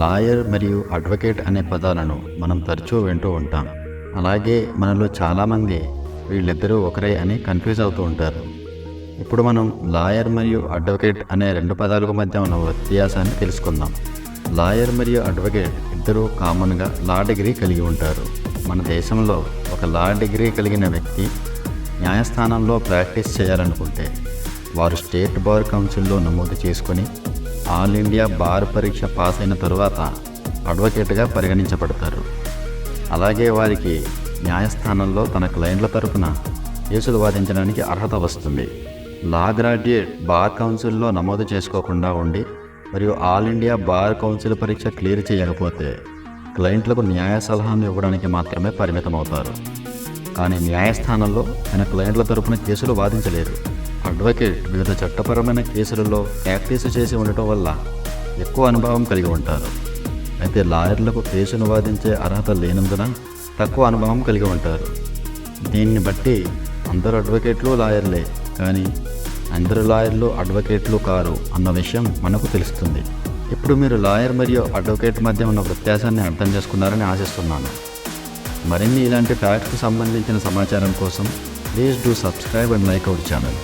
Lawyer మరియు advocate అనే పదాలను మనం తరచూ వింటూ ఉంటాం. అలాగే మనలో చాలామంది వీళ్ళిద్దరూ ఒకరే అని కన్ఫ్యూజ్ అవుతూ ఉంటారు. ఇప్పుడు మనం లాయర్ మరియు అడ్వకేట్ అనే రెండు పదాలకు మధ్య ఉన్న వ్యత్యాసాన్ని తెలుసుకుందాం. లాయర్ మరియు అడ్వకేట్ ఇద్దరూ కామన్గా లా డిగ్రీ కలిగి ఉంటారు. మన దేశంలో ఒక లా డిగ్రీ కలిగిన వ్యక్తి న్యాయస్థానంలో ప్రాక్టీస్ చేయాలనుకుంటే వారు స్టేట్ బార్ కౌన్సిల్లో నమోదు చేసుకొని ఆల్ ఇండియా బార్ పరీక్ష పాస్ అయిన తరువాత అడ్వకేట్గా పరిగణించబడతారు. అలాగే వారికి న్యాయస్థానంలో తన క్లయింట్ల తరపున కేసులు వాదించడానికి అర్హత వస్తుంది. లా గ్రాడ్యుయేట్ బార్ కౌన్సిల్లో నమోదు చేసుకోకుండా ఉండి మరియు ఆల్ ఇండియా బార్ కౌన్సిల్ పరీక్ష క్లియర్ చేయకపోతే క్లయింట్లకు న్యాయ సలహాను ఇవ్వడానికి మాత్రమే పరిమితమవుతారు. కానీ న్యాయస్థానంలో ఆయన క్లయింట్ల తరపున కేసులు వాదించలేరు. అడ్వకేట్ వివిధ చట్టపరమైన కేసులలో ప్రాక్టీసు చేసి ఉండటం వల్ల ఎక్కువ అనుభవం కలిగి ఉంటారు. అయితే లాయర్లకు కేసును వాదించే అర్హత లేనందున తక్కువ అనుభవం కలిగి ఉంటారు. దీన్ని బట్టి అందరు అడ్వకేట్లు లాయర్లే, కానీ అందరు లాయర్లు అడ్వకేట్లు కారు అన్న విషయం మనకు తెలుస్తుంది. ఇప్పుడు మీరు లాయర్ మరియు అడ్వకేట్ మధ్య ఉన్న వ్యత్యాసాన్ని అర్థం చేసుకున్నారని ఆశిస్తున్నాను. మరిన్ని ఇలాంటి ఫ్యాక్ట్స్కి సంబంధించిన సమాచారం కోసం please do subscribe and like our channel.